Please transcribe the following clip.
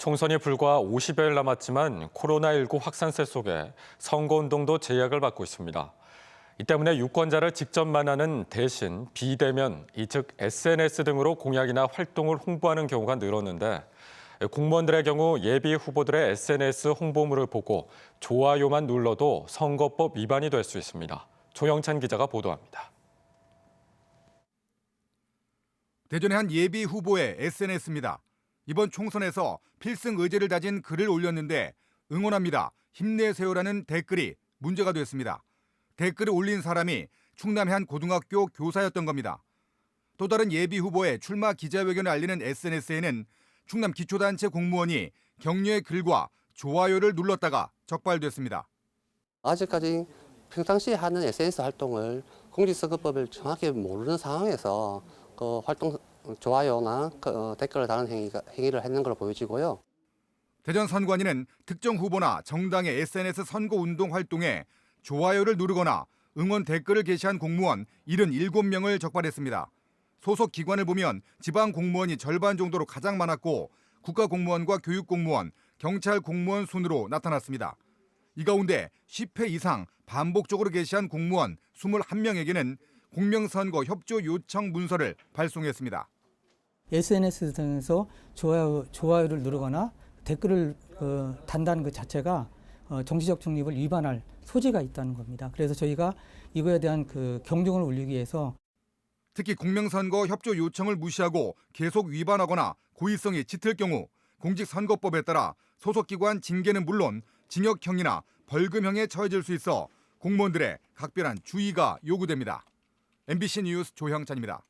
총선이 불과 50여일 남았지만 코로나19 확산세 속에 선거운동도 제약을 받고 있습니다. 이 때문에 유권자를 직접 만나는 대신 비대면, 즉 SNS 등으로 공약이나 활동을 홍보하는 경우가 늘었는데 공무원들의 경우 예비 후보들의 SNS 홍보물을 보고 좋아요만 눌러도 선거법 위반이 될 수 있습니다. 조영찬 기자가 보도합니다. 대전의 한 예비 후보의 SNS입니다. 이번 총선에서 필승 의지를 다진 글을 올렸는데 응원합니다. 힘내세요라는 댓글이 문제가 됐습니다. 댓글을 올린 사람이 충남의 한 고등학교 교사였던 겁니다. 또 다른 예비 후보의 출마 기자회견을 알리는 SNS에는 충남 기초단체 공무원이 격려의 글과 좋아요를 눌렀다가 적발됐습니다. 아직까지 평상시에 하는 SNS 활동을 공직선거법을 정확히 모르는 상황에서 그 활동 좋아요나 댓글을 다는 행위를 했는 걸로 보여지고요. 대전 선관위는 특정 후보나 정당의 SNS 선거운동 활동에 좋아요를 누르거나 응원 댓글을 게시한 공무원 77명을 적발했습니다. 소속 기관을 보면 지방 공무원이 절반 정도로 가장 많았고 국가공무원과 교육공무원, 경찰 공무원 순으로 나타났습니다. 이 가운데 10회 이상 반복적으로 게시한 공무원 21명에게는 공명선거 협조 요청 문서를 발송했습니다. SNS 등에서 좋아요를 누르거나 댓글을 단다는 것 자체가 정치적 중립을 위반할 소지가 있다는 겁니다. 그래서 저희가 이거에 대한 경종을 울리기 위해서 특히 공명선거 협조 요청을 무시하고 계속 위반하거나 고의성이 짙을 경우 공직선거법에 따라 소속기관 징계는 물론 징역형이나 벌금형에 처해질 수 있어 공무원들의 각별한 주의가 요구됩니다. MBC 뉴스 조형찬입니다.